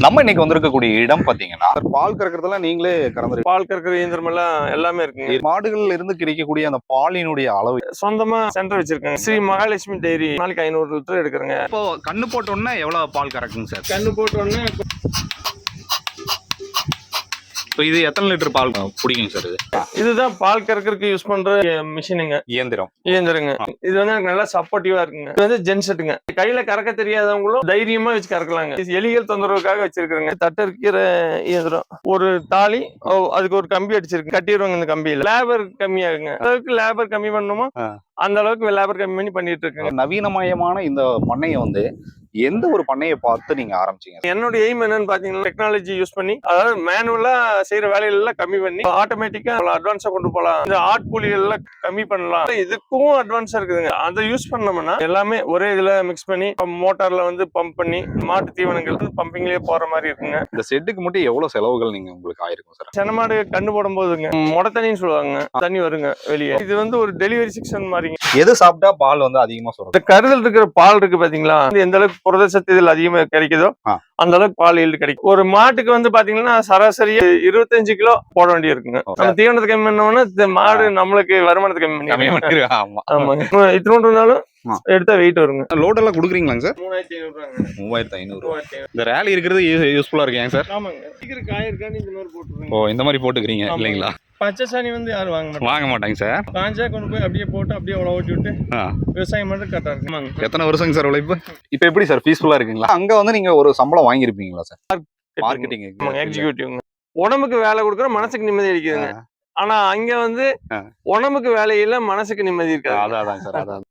நம்ம இன்னைக்கு வந்திருக்கக்கூடிய இடம் பாத்தீங்கன்னா பால் கறக்கிறதுல நீங்களே கறந்து பால் கறக்கிற இயந்திரம் எல்லாம் எல்லாமே இருக்குங்க. மாடுகள்ல இருந்து கிடைக்கக்கூடிய அந்த பாலினுடைய அளவு சொந்தமா சென்டர் வச்சிருக்காங்க. ஸ்ரீ மகாலட்சுமி டைரி நாளைக்கு 500 லிட்டர் எடுக்கிறேங்க. இப்போ கண்ணு போட்ட உடனே எவ்வளவு பால் கறக்குங்க சார்? கண்ணு போட்ட உடனே இது எத்தனை லிட்டர் பால் பிடிக்குங்க சார்? இதுதான் பால் கறக்கிறதுக்கு யூஸ் பண்ற மிஷினுங்க, இயந்திரங்க. இது வந்து எனக்கு நல்லா சப்போர்ட்டிவா இருக்குங்க. இது வந்து ஜென்செட்டுங்க. கையில கறக்க தெரியாதவங்களும் தைரியமா வச்சு கறக்கலாங்க. எலிகள் தொந்தரவுக்காக வச்சிருக்காங்க. தட்டை இருக்கிற இயந்திரம், ஒரு தாலி, அதுக்கு ஒரு கம்பி அடிச்சிருக்கு, கட்டிடுவாங்க. இந்த கம்பியில லேபர் கம்மியாகுங்க. அளவுக்கு லேபர் கம்மி பண்ணணுமா அந்த அளவுக்கு லேபர் கம்மி பண்ணிட்டு இருக்காங்க. நவீனமயமான இந்த பண்ணையை வந்து எந்த ஒரு பண்ணையை பார்த்து நீங்க ஆரம்பிச்சீங்க? என்னோட எய்ம் என்னன்னு பாத்தீங்கன்னா, டெக்னாலஜி யூஸ் பண்ணி, அதாவது மேனுவலா செய்யற வேலைகள் எல்லாம் கம்மி பண்ணி ஆட்டோமேட்டிக்கா அட்வான்ஸா கொண்டு போகலாம். இந்த ஆட்கூலிகள் எல்லாம் கம்மி பண்ணலாம். இதுக்கும் அட்வான்ஸா இருக்குதுங்க. அதை யூஸ் பண்ணோம்னா எல்லாமே ஒரே இதுல மிக்ஸ் பண்ணி மோட்டார்ல வந்து பம்ப் பண்ணி மாட்டு தீவனங்கள் பம்பிங்லயே போற மாதிரி இருக்குங்க. இந்த செட்டுக்கு மட்டும் எவ்வளவு செலவுகள் நீங்க உங்களுக்கு ஆயிருக்கும் சார்? செனமாடு கண்ணு போடும் போதுங்க மொடை தண்ணின்னு சொல்லுவாங்க, தண்ணி வருங்க வெளியே. இது வந்து ஒரு டெலிவரி செக்ஷன் மாதிரிங்க. எது சாப்பிட்டா பால் வந்து அதிகமா சொல்றோம்? இந்த கருதல் இருக்கிற பால் இருக்கு பாத்தீங்களா, எந்த அளவுக்கு புரத சத்து இதுல அதிகமா கிடைக்குதோ அந்த அளவுக்கு பால் ஈல்டு கிடைக்கும். ஒரு மாட்டுக்கு வந்து பாத்தீங்கன்னா சராசரியா 25 கிலோ போட வேண்டிய இருக்குங்க. நம்ம தீவனத்தை கம்மி பண்ணோம்னா மாடு நம்மளுக்கு வருமானத்தை கம்மி பண்ணி. ஆமாங்க, இத்தனோண்டுனாலும் எடுத்தா வெயிட் வருங்க. லோட் எல்லாம் குடுக்குறீங்களாங்க சார்? 3500. 3500. இந்த ரேலி இருக்கிறது யூஸ்ஃபுல்லா இருக்கு சார்? ஆமாங்க, சீக்கிரம் காயிருக்கான்னு இந்த மாதிரி போட்டுருங்க. ஓ, இந்த மாதிரி போட்டுக்கிறீங்க இல்லைங்களா? பச்சை சாணி வந்து யாரும் வாங்க மாட்டாங்க சார். காஞ்சா கொண்டு போய் அப்படியே போட்டு அப்படியே உழவு ஓட்டி விட்டு விவசாயம் மட்டும் கரெக்டா இருக்குமாங்க. எத்தனை வருஷங்க சார் உழைப்பு? இப்போ எப்படி சார் பீஸ்ஃபுல்லா இருக்குங்களா? அங்க வந்து நீங்க ஒரு சம்பளம் வாங்கிருப்பீங்களா சார்? Marketing executive. உடம்புக்கு வேலை கொடுக்குற மனசுக்கு நிம்மதி அடிக்குதுங்க. ஆனா அங்க வந்து உடம்புக்கு வேலை இல்ல, மனசுக்கு நிம்மதி இருக்காது. அதான் சார், அதான்.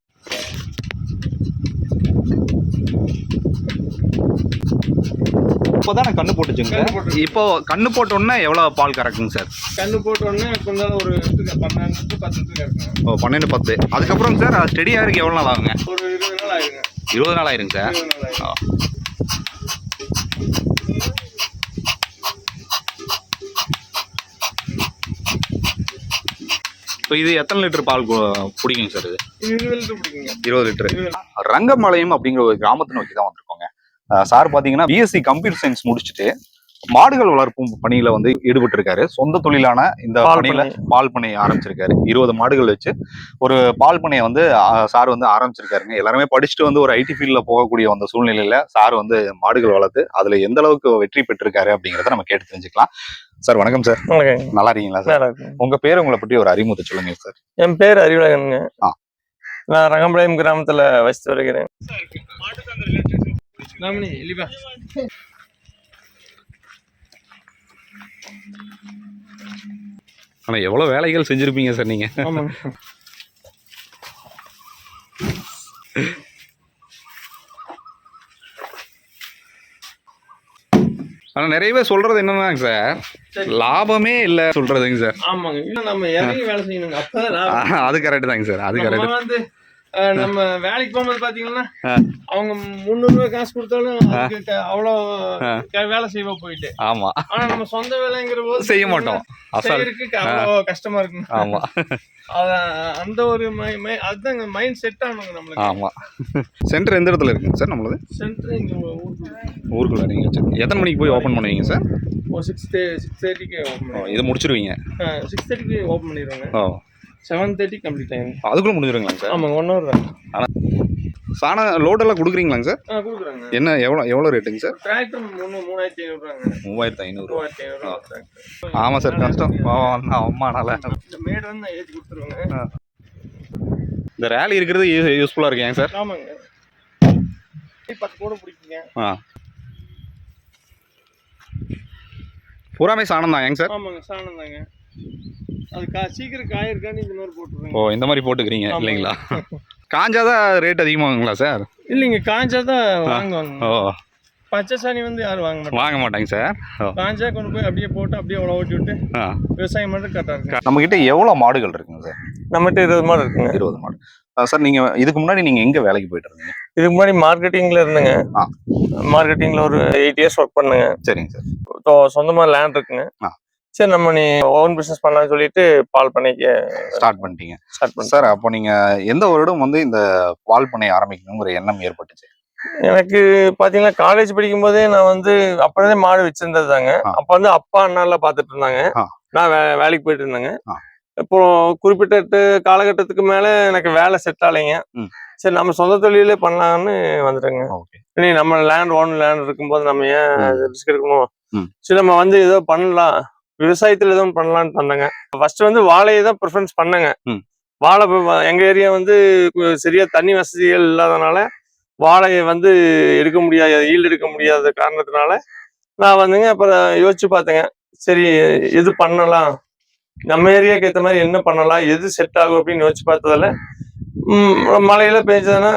இப்போதான் கண்ணு போட்டுச்சுங்க. இப்போ கண்ணு போட்ட உடனே எவ்வளவு பால் கறக்குங்க சார்? கண்ணு போட்ட உடனே கொஞ்சம் ஒரு 12-10 கறக்குங்க. ஓ, 12-10. அதுக்கப்புறம் சார் அது ஸ்டெடியா இருக்கு எவ்வளவு நாள் ஆகுங்க? ஒரு 20 நாள் ஆயிருங்க. 20 நாள் ஆயிருங்க சார். இப்போ இது எத்தனை லிட்டர் பால் பிடிக்குங்க சார்? இது 20 லிட்டர் பிடிக்குங்க. 20 லிட்டர். ரங்கம்பாளையம் அப்படிங்கிற ஒரு கிராமத்தை நோக்கி தான் வந்திருக்கோங்க. சார் பாத்தீங்கன்னா பிஎஸ்சி கம்ப்யூட்டர் சயின்ஸ் முடிச்சுட்டு மாடுகள் வளர்ப்பும் பணியில வந்து ஈடுபட்டு இருக்காரு. சொந்த தொழிலான இந்த பணியில பால் பண்ணை ஆரம்பிச்சிருக்காரு. 20 மாடுகள் வச்சு ஒரு பால் பண்ணையை வந்து சார் வந்து ஆரம்பிச்சிருக்காருங்க. எல்லாருமே படிச்சுட்டு வந்து ஒரு ஐடி ஃபீல்ட்ல போகக்கூடிய அந்த சூழ்நிலையில சார் வந்து மாடுகள் வளர்த்து அதுல எந்த அளவுக்கு வெற்றி பெற்றிருக்காரு அப்படிங்கிறத நம்ம கேட்டு தெரிஞ்சுக்கலாம். சார் வணக்கம் சார். நல்லா இருக்கீங்களா சார்? உங்க பேர், உங்களை பற்றி ஒரு அறிமுகத்தை சொல்லுங்க சார். என் பேர் அறிவுலகனுங்க. நான் ரங்கம்பாளையம் கிராமத்துல வசித்து வருகிறேன். ஆனா எவ்வளவு வேலைகள் செஞ்சிருப்பீங்க சார் நீங்க? ஆனா நிறைய பேர் சொல்றது என்னன்னாங்க சார், லாபமே இல்ல சொல்றதுங்க சார். ஆமாங்க, இல்ல நம்ம இறங்கி வேலை செய்யணுங்க, அப்பதான். அது கரெக்ட் தாங்க சார், அது கரெக்ட். வந்து நம்ம வேலைக்கு போகும்போது பாத்தீங்கன்னா அவங்க 300 ரூபாய் காசு கொடுத்தாலும் அவ்வளோ வேலை செய்வா போயிட்டு. ஆமா, ஆனா நம்ம சொந்த வேலைங்கிற போது செய்ய மாட்டோம். அவ்வளோ கஷ்டமா இருக்கு. ஆமா, அந்த ஒரு அதுதான் மைண்ட் செட் ஆகணுங்க நம்மளுக்கு. ஆமா. சென்டர் எந்த இடத்துல இருக்குங்க சார் நம்மளது? சென்டர் இங்க ஊருக்குள்ள. நீங்க எத்தனை மணிக்கு போய் ஓபன் பண்ணுவீங்க சார்? 6:30க்கு ஓபன். இதை முடிச்சிருவீங்க? 6:30க்கு ஓபன் பண்ணிடுவாங்க. 7:30 கம்ப்ளீட் ஆகும். அதுக்குள்ள முடிஞ்சிருங்களாங்க சார்? ஆமாங்க, 1 ஹவர் தான். ஆனா சாண லோடெல்லாம் கொடுக்குறீங்களாங்க சார்? கொடுக்குறாங்க. என்ன எவ்வளோ ரேட்டுங்க சார்? டிராக்டர் 3500. 3500. ஆமாம் சார், கஷ்டம். அம்மானால இந்த மேடு வந்து நான் ஏற்றி கொடுத்துருவேங்க. இந்த ரேலி இருக்கிறது யூஸ்ஃபுல்லாக இருக்கேங்க சார்? ஆமாங்க, 10 கூட பிடிக்குங்க. பூராமே சாணம் தாங்க சார்? ஆமாங்க, சாணம் தாங்க. அது சீக்கிரம் காயிருக்கான்னு இந்த மாதிரி போட்டுருங்க. ஓ, இந்த மாதிரி போட்டுக்கிறீங்க இல்லைங்களா? காஞ்சாதான் ரேட் அதிகமாகுங்களா சார்? இல்லைங்க, காஞ்சாதான் வாங்குவாங்க. ஓ, பச்சை சாணி வந்து யாரும் வாங்க மாட்டாங்க சார். காஞ்சா கொண்டு போய் அப்படியே போட்டு அப்படியே உழவு ஓட்டி விட்டு விவசாயம் மட்டும் கரெக்டாக இருக்கு. நம்ம கிட்ட எவ்வளோ மாடுகள் இருக்குங்க சார்? நம்மகிட்ட 20 மாடு இருக்குங்க. 20 மாடு. சார் நீங்க இதுக்கு முன்னாடி நீங்க எங்க வேலைக்கு போயிட்டு இருந்தீங்க? இதுக்கு முன்னாடி மார்க்கெட்டிங்ல இருந்தேங்க. மார்க்கெட்டிங்ல ஒரு 8 இயர்ஸ் ஒர்க் பண்ணுங்க. சரிங்க சார். சொந்தமா லேண்ட் இருக்குங்க. சரி, நம்ம நீ ஓன் பிசினஸ் பண்ணலாம்னு சொல்லிட்டு பால் பண்ணைக்கு ஸ்டார்ட் பண்ணிட்டீங்க. சார், அப்போ நீங்க எந்த வருடம் வந்து இந்த பால் பண்ணை ஆரம்பிக்கணுங்கிற எண்ணம் ஏற்பட்டுச்சு? எனக்கு பாத்தீங்கன்னா காலேஜ் படிக்கும் போதே நான் வந்து அப்பவே மாடு வச்சிருந்தது தாங்க. அப்ப வந்து அப்பா அண்ணா எல்லாம் பாத்துட்டு இருந்தாங்க. நான் வேலைக்கு போயிட்டு இருந்தேங்க. இப்போ குறிப்பிட்ட காலகட்டத்துக்கு மேல எனக்கு வேலை செட் ஆகலைங்க. சரி நம்ம சொந்த தொழிலே பண்ணலாம்னு வந்துட்டேங்க. இனி நம்ம ஓன் லேண்ட் இருக்கும்போது நம்ம ஏன் ரிஸ்க் எடுக்கணும்? சரி நம்ம வந்து ஏதோ பண்ணலாம், விவசாயத்துல ஏதோ பண்ணலாம்னு வந்தேங்க. ஃபர்ஸ்ட் வந்து வாழையை தான் ப்ரிஃபரன்ஸ் பண்ணேங்க. வாழை எங்க ஏரியா வந்து சரியா தண்ணி வசதிகள் இல்லாதனால வாழையை வந்து எடுக்க முடியாது, ஈல்டு எடுக்க முடியாத காரணத்தினால நான் வந்துங்க அப்புறம் யோசிச்சு பார்த்தேங்க. சரி எது பண்ணலாம், நம்ம ஏரியாவுக்கு ஏற்ற மாதிரி என்ன பண்ணலாம், எது செட் ஆகும் அப்படின்னு யோசிச்சு பார்த்ததுல மழையில பெஞ்சதுன்னா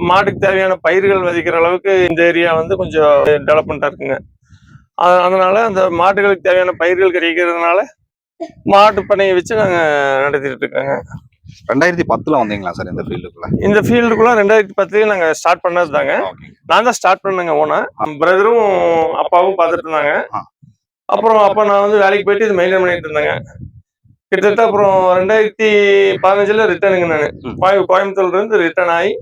மாட்டுக்கு தேவையான பயிர்கள் விதைக்கிற அளவுக்கு இந்த ஏரியா வந்து கொஞ்சம் டெவலப்மெண்டா இருக்குங்க. அதனால அந்த மாட்டுகளுக்கு தேவையான பயிர்கள் கிடைக்கிறதுனால மாட்டு பண்ணையை வச்சு நாங்க நடத்திட்டு இருக்கோங்க. 2010 வந்தீங்களா சார் இந்த ஃபீல்டுக்குள்ள? இந்த ஃபீல்டுக்குள்ள 2010 நாங்க ஸ்டார்ட் பண்ணது தாங்க. நான் தான் ஸ்டார்ட் பண்ணேங்க ஓனா. பிரதரும் அப்பாவும் பார்த்துட்டு இருந்தாங்க. அப்புறம் அப்ப நான் வந்து வேலைக்கு போயிட்டு இது மெயின்டைன் பண்ணிட்டு இருந்தேங்க. கிட்டத்தட்ட அப்புறம் 2015 ரிட்டர்னுங்க. நானு கோயம்புத்தூர்ல இருந்து ரிட்டர்ன் ஆகி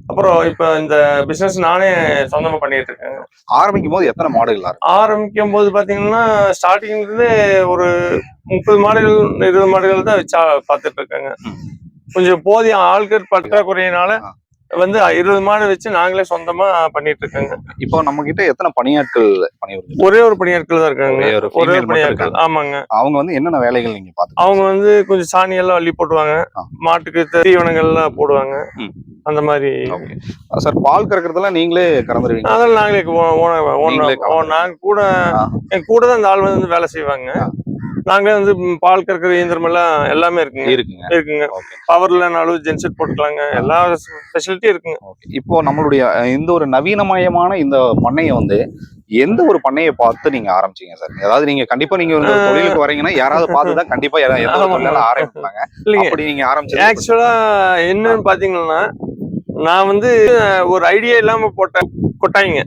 அப்புறம் இப்ப இந்த பிசினஸ் நானே சொந்தமா பண்ணிட்டு இருக்கேங்க. ஆரம்பிக்கும் போது எத்தனை மாடுகள்? ஆரம்பிக்கும் போது பாத்தீங்கன்னா ஸ்டார்டிங்ல இருந்து ஒரு 30 மாடுகள் 20 மாடுகள் தான் வச்சா பாத்துட்டு இருக்காங்க. கொஞ்சம் போதிய ஆட்கள் பற்றாக்குறையினால வந்து 20 மாடு வச்சு நாங்களே சொந்தமா பண்ணிட்டு இருக்கோங்க. இப்போ நம்ம கிட்ட எத்தனை பணியாட்கள் ஒரே ஒரு பணியாட்கள் தான் இருக்காங்க. ஒரே ஒரு பணியாட்கள். ஆமாங்க. அவங்க வந்து என்னென்ன வேலைகள் நீங்க பாத்து? அவங்க வந்து கொஞ்சம் சாணி எல்லாம் அள்ளி போடுவாங்க, மாட்டுக்கு தீவனங்கள் எல்லாம் போடுவாங்க, அந்த மாதிரி. சார் பால் கறக்கிறதெல்லாம் நீங்களே கறந்துருவீங்க? அதெல்லாம் நாங்களே நாங்க கூட என் கூட தான் இந்த ஆள் வந்து வேலை செய்வாங்க. நாங்களே வந்து பால் கறக்கிற இயந்திரம் எல்லாம் எல்லாமே இருக்குங்க. பவர்லனாலும் ஜென்செட் போட்டுக்கலாங்க. எல்லா ஃபெசிலிட்டியும் இருக்குங்க. இப்போ நம்மளுடைய இந்த ஒரு நவீனமயமான இந்த பண்ணையை வந்து எந்த ஒரு பண்ணையை பார்த்து நீங்க ஆரம்பிச்சீங்க சார்? அதாவது நீங்க கண்டிப்பா நீங்க ஒரு தொழிலுக்கு வரீங்கன்னா யாராவது பார்த்துதான் கண்டிப்பா எந்த ஒரு தொழிலால ஆரம்பிப்பாங்க. அப்படி நீங்க ஆரம்பிச்சீங்க? ஆக்சுவலா என்னன்னு பாத்தீங்கன்னா நான் வந்து ஒரு ஐடியா இல்லாம போட்ட கொட்டாய்ங்க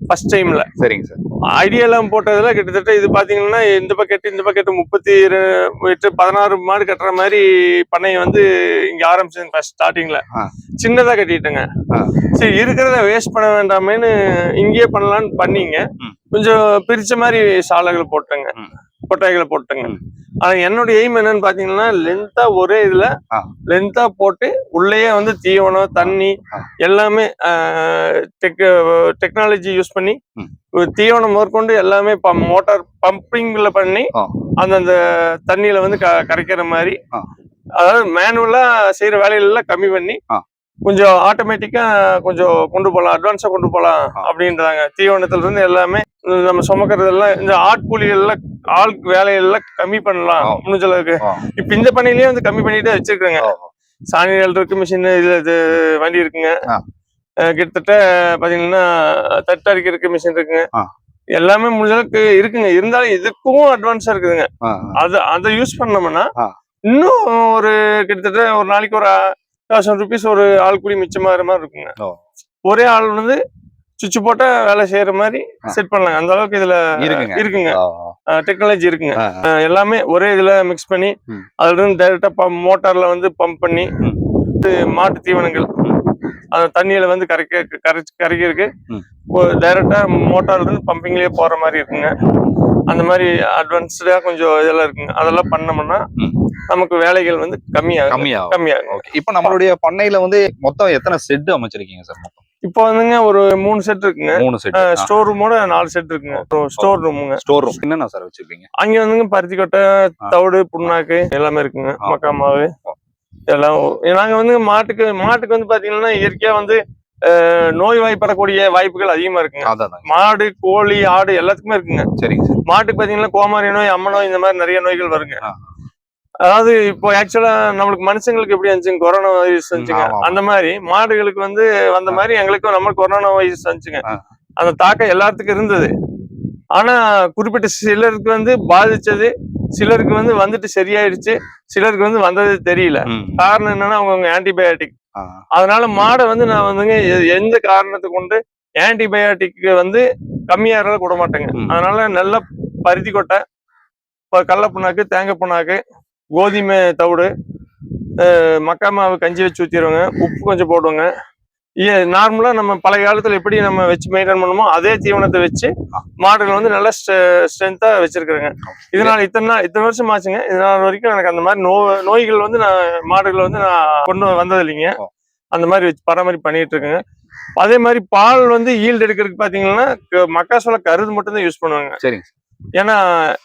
ஃபர்ஸ்ட் டைம்ல. சரிங்க சார். ஐடியா எல்லாம் போட்டதுல கிட்டத்தட்ட இது பாத்தீங்கன்னா இந்த பக்கெட் 16 மாடு கட்டுற மாதிரி பண்ணையை வந்து இங்க ஆரம்பிச்சேன். ஃபர்ஸ்ட் ஸ்டார்டிங்ல சின்னதா கட்டிட்டேங்க. சரி இருக்கிறத வேஸ்ட் பண்ண வேண்டாமேன்னு இங்கேயே பண்ணலான்னு பண்ணீங்க. கொஞ்சம் பிரிச்ச மாதிரி சாலைகளை போட்டேங்க, கொட்டாய்களை போட்டேங்க. ஆனா என்னோட எய்ம் என்னன்னு பாத்தீங்கன்னா லென்த்தா ஒரே இதுல லென்த்தா போட்டு உள்ளேயே வந்து தீவனம் தண்ணி எல்லாமே டெக்னாலஜி யூஸ் பண்ணி தீவனம் முதற்கொண்டு எல்லாமே மோட்டார் பம்பிங்ல பண்ணி அந்த தண்ணியில வந்து கரைக்கிற மாதிரி, அதாவது மேனுவலா செய்யற வேலையெல்லாம் கம்மி பண்ணி கொஞ்சம் ஆட்டோமேட்டிக்கா கொஞ்சம் கொண்டு போகலாம், அட்வான்ஸா கொண்டு போகலாம் அப்படின்றாங்க. தீவனத்துல இருந்து எல்லாமே நம்ம சுமக்கிறது எல்லாம் இந்த ஆட்கூலிகள் எல்லாம் ஆளுக்கு வேலையெல்லாம் கம்மி பண்ணலாம் முடிஞ்ச அளவுக்கு. இப்ப இந்த பணியிலேயே வந்து கம்மி பண்ணிட்டு வச்சிருக்காங்க. சாணிகள் இருக்கு, மிஷின் இது வண்டி இருக்குங்க. கிட்டத்தட்ட பாத்தீங்கன்னா தட்டு அரிக்கிறதுக்கு மிஷின் இருக்குங்க. எல்லாமே முடிஞ்ச அளவுக்கு இருக்குங்க. இருந்தாலும் இதுக்கும் அட்வான்ஸா இருக்குதுங்க. அதை யூஸ் பண்ணோம்னா இன்னும் ஒரு கிட்டத்தட்ட ஒரு நாளைக்கு ஒரு 1000 rupees ஒரு ஆள் கூலி மிச்சமாகிற மாதிரி இருக்குங்க. ஒரே ஆள் வந்து சுவிட்ச் போட்டா வேலை செய்யற மாதிரி செட் பண்ணலாங்க. அந்த அளவுக்கு இதுல இருக்குங்க, டெக்னாலஜி இருக்குங்க. எல்லாமே ஒரே இதுல மிக்ஸ் பண்ணி அதுல இருந்து டைரக்டா மோட்டார்ல வந்து பம்ப் பண்ணி மாட்டு தீவனங்கள் அந்த தண்ணியில வந்து கரைக்கிறதுக்கு டைரக்டா மோட்டார்ல இருந்து பம்பிங்லயே போற மாதிரி இருக்குங்க. அந்த மாதிரி அட்வான்ஸ்டா கொஞ்சம் இதெல்லாம் இருக்குங்க. அதெல்லாம் பண்ணோம்னா நமக்கு வேலைகள் வந்து கம்மியாகும். இப்ப நம்மளுடைய பண்ணையில வந்து மொத்தம் எத்தனை செட் அமைச்சிருக்கீங்க சார்? இப்போ வந்துங்க ஒரு 3 செட் இருக்குங்க. 3 செட். ஸ்டோர் ரூமோட 4 செட் இருக்குங்க. ஸ்டோர் ரூமுங்க. ஸ்டோர் ரூம் என்னென்ன சார் வச்சிருக்கீங்க? அங்க வந்துங்க பருத்தி கொட்டை, தவிடு, புண்ணாக்கு எல்லாமே இருக்குங்க. மக்கா மாவு எல்லாம். நாங்க வந்து மாட்டுக்கு வந்து பாத்தீங்கன்னா இயற்கையா வந்து நோய் வாய்ப்படக்கூடிய வாய்ப்புகள் அதிகமா இருக்குங்க. மாடு, கோழி, ஆடு எல்லாத்துக்குமே இருக்குங்க. சரிங்க. மாட்டுக்கு பாத்தீங்கன்னா கோமாரி நோய், அம்ம நோய் இந்த மாதிரி நிறைய நோய்கள் வருங்க. அதாவது இப்போ ஆக்சுவலா நம்மளுக்கு மனுஷங்களுக்கு எப்படி இருந்துச்சுங்க, கொரோனா வைரஸ் வந்துச்சுங்க. அந்த மாதிரி மாடுகளுக்கு வந்து வந்த மாதிரி எங்களுக்கும் நம்மளுக்கு கொரோனா வைரஸ் வந்துச்சுங்க. அந்த தாக்கம் எல்லாத்துக்கும் இருந்தது. ஆனா குறிப்பிட்ட சிலருக்கு வந்து பாதிச்சது, சிலருக்கு வந்து வந்துட்டு சரியாயிடுச்சு, சிலருக்கு வந்து வந்தது தெரியல. காரணம் என்னன்னா அவங்க ஆன்டிபயோட்டிக். அதனால மாடை வந்து நான் வந்துங்க எந்த காரணத்தை கொண்டு ஆன்டிபயோட்டிக் வந்து கம்மியாகிறத கூட மாட்டேங்க. அதனால நல்லா பருத்தி கொட்டை, கடலை புண்ணாக்கு, தேங்காய் புண்ணாக்கு, கோதுமை தவிடு, மக்கா மாவு கஞ்சி வச்சு ஊற்றிடுவோங்க. உப்பு கொஞ்சம் போடுவோங்க. நார்மலா நம்ம பழைய காலத்துல எப்படி நம்ம வச்சு மெயின்டைன் பண்ணுமோ அதே தீவனத்தை வச்சு மாடுகள் வந்து நல்ல ஸ்ட்ரென்த்தா வச்சிருக்கிறேங்க. இதனால இத்தனை வருஷம் ஆச்சுங்க. இதனால வரைக்கும் எனக்கு அந்த மாதிரி நோய்கள் வந்து மாடுகள் வந்து நான் கொண்டு வந்தது இல்லைங்க. அந்த மாதிரி வச்சு பராமரிப்பு பண்ணிட்டு இருக்கேங்க. அதே மாதிரி பால் வந்து ஈல்டு எடுக்கிறதுக்கு பாத்தீங்கன்னா மக்காசோள கருது மட்டும் தான் யூஸ் பண்ணுவாங்க. சரிங்க. ஏன்னா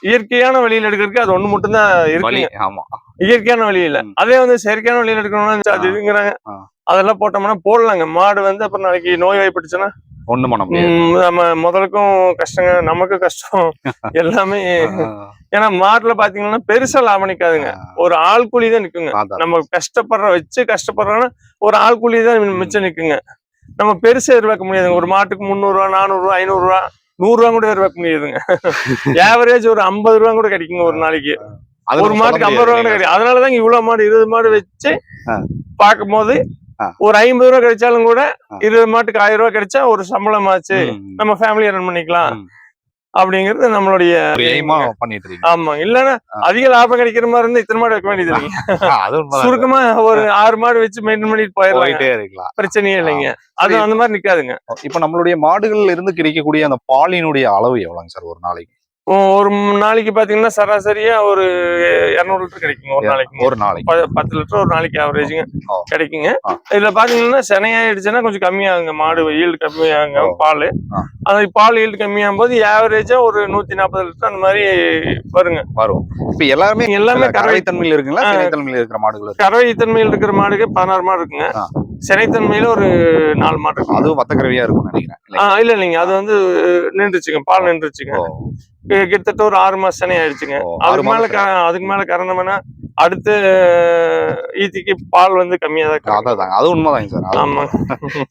இயற்கையான வழியில எடுக்கிறதுக்கு அது ஒண்ணு மட்டும் தான் இருக்கு. ஆமா, இயற்கையான வழியில. அதே வந்து செயற்கையான வழியில எடுக்கணும்னா அது இதுங்கிறாங்க. அதெல்லாம் போட்டோம்னா போடலாங்க. மாடு வந்து அப்புறம் நாளைக்கு நோய் வாய்ப்பட்டுச்சுன்னா ஒண்ணும் பண்ண முடியாது. நம்ம முதலுக்கும் கஷ்டங்க, நமக்கும் கஷ்டம் எல்லாமே. ஏன்னா மாட்டுல பாத்தீங்கன்னா பெருசா லாபம் நிக்காதுங்க. ஒரு ஆள் கூலி தான் நிக்குங்க. நம்ம கஷ்டப்படுறோம்னா ஒரு ஆள் கூலி தான் மிச்சம் நிக்குங்க. நம்ம பெருசா எதிர்பார்க்க முடியாதுங்க. ஒரு மாட்டுக்கு 300 ரூபா 400 ரூபா 500 ரூபா 100 ரூபா கூட எதிர்பார்க்க முடியாதுங்க. ஆவரேஜ் ஒரு 50 ரூபா கூட கிடைக்குங்க ஒரு நாளைக்கு. ஒரு மாட்டுக்கு 50 ரூபா கூட கிடைக்கும். அதனாலதான் இவ்வளவு மாடு 20 மாடு வச்சு பார்க்கும் போது ஒரு 50 ரூபா கிடைச்சாலும் கூட 20 மாட்டுக்கு 1000 ரூபாய் கிடைச்சா ஒரு சம்பளம் ஆச்சு, நம்ம ஃபேமிலியை ரன் பண்ணிக்கலாம் அப்படிங்கிறது நம்மளுடைய பண்ணிட்டு இருக்கீங்க. ஆமா. இல்லன்னா அதிக லாபம் கிடைக்கிற மாதிரி இருந்தா இத்தனை மாடு வைக்க வேண்டியது இல்லைங்க. சுருக்கமா ஒரு 6 மாடு வச்சு மெயின்டைன் பண்ணிட்டு போயிடலாம், பிரச்சனையே இல்லைங்க. அது அந்த மாதிரி நிக்காதுங்க. இப்ப நம்மளுடைய மாடுகள்ல இருந்து கிடைக்கக்கூடிய அந்த பாலினுடைய அளவு எவ்வளவுங்க சார் ஒரு நாளைக்கு? ஒரு நாளைக்கு பாத்தீங்கன்னா சராசரியா ஒரு 200 லிட்டர் கிடைக்குங்க ஒரு நாளைக்கு. 10 லிட்டர் ஒரு நாளைக்கு ஆவரேஜுங்க கிடைக்குங்க. இதுல பாத்தீங்கன்னா செனையாயிடுச்சுன்னா கொஞ்சம் கம்மியாகுங்க. மாடு ஈல்டு கம்மியாகுங்க பால். அந்த பால் ஈல்டு கம்மியாகும் போது ஆவரேஜா ஒரு 140 லிட்டர் அந்த மாதிரி வரும். இப்ப எல்லாமே கறவைத்தன்மையில இருக்குங்களா, சினைத்தன்மையில இருக்கிற மாடுகள்? கறவைத்தன்மையில் இருக்கிற மாடுக்கு 16 மாடு இருக்குங்க. சினைத்தன்மையில ஒரு 4 மாடு இருக்கு. அதுவும் வத்த கறவையா இருக்கும் நினைக்கிறேன். இல்ல இல்லைங்க, அது வந்து நின்றுச்சுங்க, பால் நின்றுச்சுங்க. கிட்டத்தட்ட ஒரு 6 மாசம் சனி ஆயிடுச்சுங்க. அதுக்கு மேல கறந்தோம்னா அடுத்த ஈத்திக்கு பால் வந்து கம்மியா தான். அது உண்மைதாங்க சார். ஆமா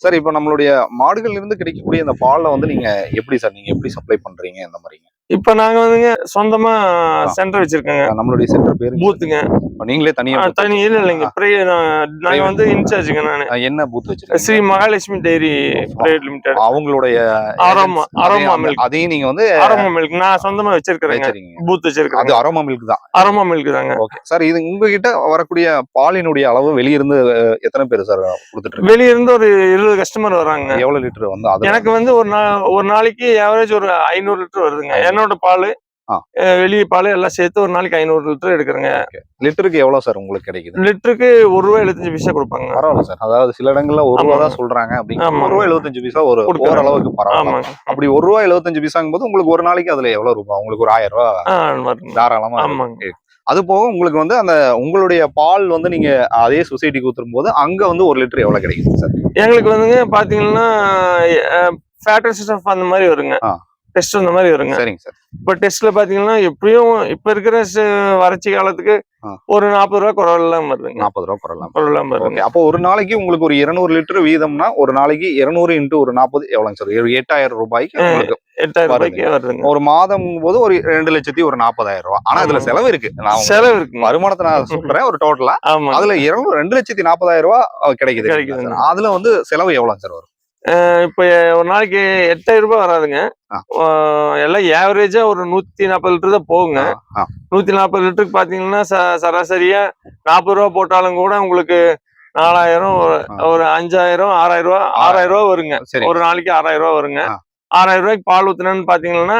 சார். இப்ப நம்மளுடைய மாடுகள் இருந்து கிடைக்கக்கூடிய அந்த பாலை வந்து நீங்க எப்படி சப்ளை பண்றீங்க இந்த மாதிரிங்க? இப்ப நாங்க வந்துங்க சொந்தமா சென்டர் வச்சிருக்கோங்க. நம்மளுடைய சென்டர் பேரு பூத்துங்க. நீங்களே தனியா இல்லைங்க, நாங்க வந்து இன்சார்ஜுங்க. நானு என்ன பூத் வச்சிருக்கீங்க? Sri Mahalakshmi dairy private limited. அவங்களுடைய அரோமா மில்க். அதையும் நீங்க வந்து அரோமா மில்க் நான் சொந்தமா வச்சிருக்கிறேங்க. பூத் வச்சிருக்கேன். அது அரோமா மில்க் தான். அரோமா மில்க் தாங்க. Okay sir. இது உங்ககிட்ட வரக்கூடிய பாலினுடைய அளவு வெளியிருந்து எத்தனை பேர் சார் கொடுத்துட்டு இருக்காங்க? வெளியிருந்து ஒரு 20 கஸ்டமர் வராங்க. எவ்வளவு லிட்டர் வந்து? எனக்கு வந்து ஒரு நாளைக்கு ஆவரேஜ் ஒரு 500 லிட்டர் வருதுங்க. என்னோட பால் வெளியே பால் எல்லாம் சேர்த்து ஒரு நாளைக்கு 500 லிட்டர் எடுக்கிறேங்க. லிட்டருக்கு எவ்வளவு சார் உங்களுக்கு கிடைக்குது? லிட்டருக்கு ₹1.75 கொடுப்பாங்க. பரவாயில்ல சார். அதாவது சில இடங்கள்ல ₹1 தான் சொல்றாங்க. அப்படிங்க ₹1.75 ஒரு ஓரளவுக்கு பரவாயில்ல. அப்படி ₹1.75 போது உங்களுக்கு ஒரு நாளைக்கு அதுல எவ்வளவு ரூபாய்? உங்களுக்கு ஒரு 1000 ரூபாய் தாராளமா. அது போக உங்களுக்கு வந்து அந்த உங்களுடைய பால் வந்து நீங்க அதே சொசைட்டிக்கு ஊத்தும் போது அங்க வந்து 1 லிட்டர் எவ்வளவு கிடைக்குது சார்? எங்களுக்கு வந்துங்க பாத்தீங்கன்னா ஃபேட் அந்த மாதிரி வருங்க. டெஸ்ட் அந்த மாதிரி வருங்க. சரிங்க சார். இப்ப டெஸ்ட்ல பாத்தீங்கன்னா எப்படியும் இப்ப இருக்கிற வறட்சி காலத்துக்கு ஒரு 40 ரூபாய் குறவெல்லாம் வருதுங்க. 40 ரூபாய் குறவெல்லாம் வருது. அப்போ ஒரு நாளைக்கு உங்களுக்கு ஒரு 200 லிட்டர் வீதம்னா ஒரு நாளைக்கு 200 × ஒரு 40 எவ்வளவுங்க சார்? 8000 ரூபாய்க்கு 8000 ரூபாய்க்கு வருதுங்க. ஒரு மாதம் போது ஒரு 2,40,000 ரூபாய். ஆனா அதுல செலவு இருக்கு. செலவு இருக்கு. வருமானத்தை நான் சொல்றேன் ஒரு டோட்டலா. அதுல 2,40,000 ரூபாய் கிடைக்குது. அதுல வந்து செலவு எவ்வளவு சார் வரும்? இப்ப ஒரு நாளைக்கு 8000 ரூபாய் வராதுங்க. எல்லாம் ஆவரேஜா ஒரு 140 லிட்டர் தான் போகுங்க. 140 லிட்டருக்கு பாத்தீங்கன்னா சராசரியா 40 ரூபாய் போட்டாலும் கூட உங்களுக்கு 4000, ஒரு 5000, 6000 ரூபாய் வருங்க. ஒரு நாளைக்கு 6000 ரூபாய் வருங்க. 6000 ரூபாய்க்கு பால் ஊத்துனேன்னு பாத்தீங்கன்னா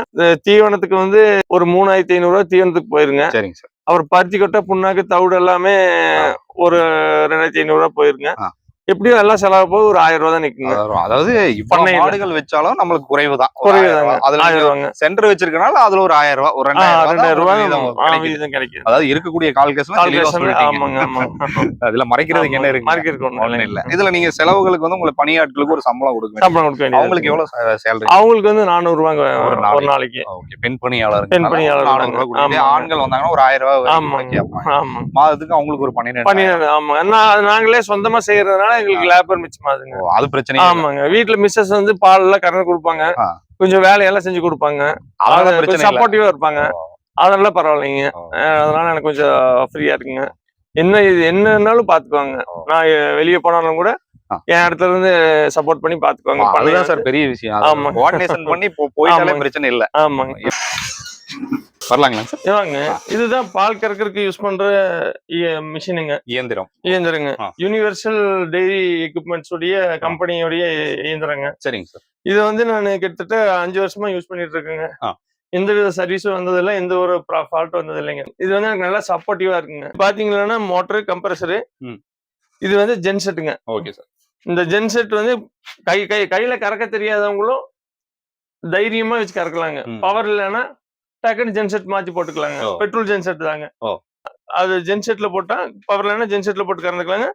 தீவனத்துக்கு வந்து ஒரு 3500 ரூபாய் தீவனத்துக்கு போயிருங்க. அப்புறம் பருத்தி கொட்டை புண்ணாக்கு தவிடு எல்லாமே ஒரு 2500 ரூபாய் போயிருங்க. எப்படியும் எல்லாம் செலவு போது ஒரு 1000 ரூபாய் தான் நிக்குங்க. அதாவது மாடுகள் வச்சாலும் நம்மளுக்கு குறைவுதான். சென்டர் வச்சிருக்கனால அதுல ஒரு 1000 ரூபாய், ஒரு 2000 ரூபாய் கிடைக்கும். அதாவது இருக்கக்கூடிய அதுல மறைக்கிறதுக்கு என்ன இருக்கு? இல்ல. இதுல நீங்க செலவுகளுக்கு வந்து உங்களுக்கு பணியாட்களுக்கு ஒரு சம்பளம் கொடுக்க அவங்களுக்கு எவ்வளவு சேலரி? அவங்களுக்கு வந்து 400 ரூபாய் ஒரு நாளைக்கு. பெண் பணியாளர் 400 ரூபாய். ஆண்கள் வந்தாங்கன்னா ஒரு 1000 ரூபாய் மாதத்துக்கு அவங்களுக்கு ஒரு 12. ஆமா, நாங்களே சொந்தமா செய்யறதுனால எங்களுக்கு லேபர் மிச்சமாதுங்க. அது பிரச்சனை. ஆமாங்க. வீட்டுல மிஸ்ஸஸ் வந்து பால் எல்லாம் கறந்து கொடுப்பாங்க, கொஞ்சம் வேலையெல்லாம் செஞ்சு கொடுப்பாங்க, சப்போர்ட்டிவா இருப்பாங்க. அதெல்லாம் பரவாயில்லைங்க. அதனால எனக்கு கொஞ்சம் ஃப்ரீயா இருக்குங்க. என்னன்னாலும் பாத்துக்குவாங்க. நான் வெளியே போனாலும் கூட என் இடத்துல இருந்து சப்போர்ட் பண்ணி பாத்துக்குவாங்க. அதுதான் சார் பெரிய விஷயம். கோஆர்டினேஷன் பண்ணி போயிட்டாலே பிரச்சனை இல்ல. ஆமாங்க. வரலாங்களா சார்? வாங்க. இதுதான் பால் கறக்கறதுக்கு யூஸ் பண்ற மிஷினுங்க, இயந்திரங்க. யூனிவர்சல் டெய்ரி எக்யூப்மெண்ட்ஸ் உடைய கம்பெனியோடைய இயந்திரங்க. சரிங்க சார். இது வந்து நான் கிட்டத்தட்ட 5 வருஷமா யூஸ் பண்ணிட்டு இருக்கேங்க. எந்தவித சர்வீஸும் வந்ததில்லை, எந்த ஒரு ஃபால்ட் வந்தது இல்லைங்க. இது வந்து எனக்கு நல்லா சப்போர்ட்டிவா இருக்குங்க. பாத்தீங்கன்னா மோட்டரு, கம்ப்ரஸரு, இது வந்து ஜென்செட்டுங்க. Okay sir. இந்த ஜென்செட் வந்து கையில கறக்க தெரியாதவங்களும் தைரியமா வச்சு கறக்கலாங்க. பவர் இல்லைன்னா டக்குன்னு ஜென்செட் மாத்தி போட்டுக்கலாங்க. பெட்ரோல் ஜென்செட் தாங்க. அது ஜென்செட்ல போட்டா பவர் இல்லைன்னா ஜென்செட்ல போட்டு கறந்துக்கலாங்க.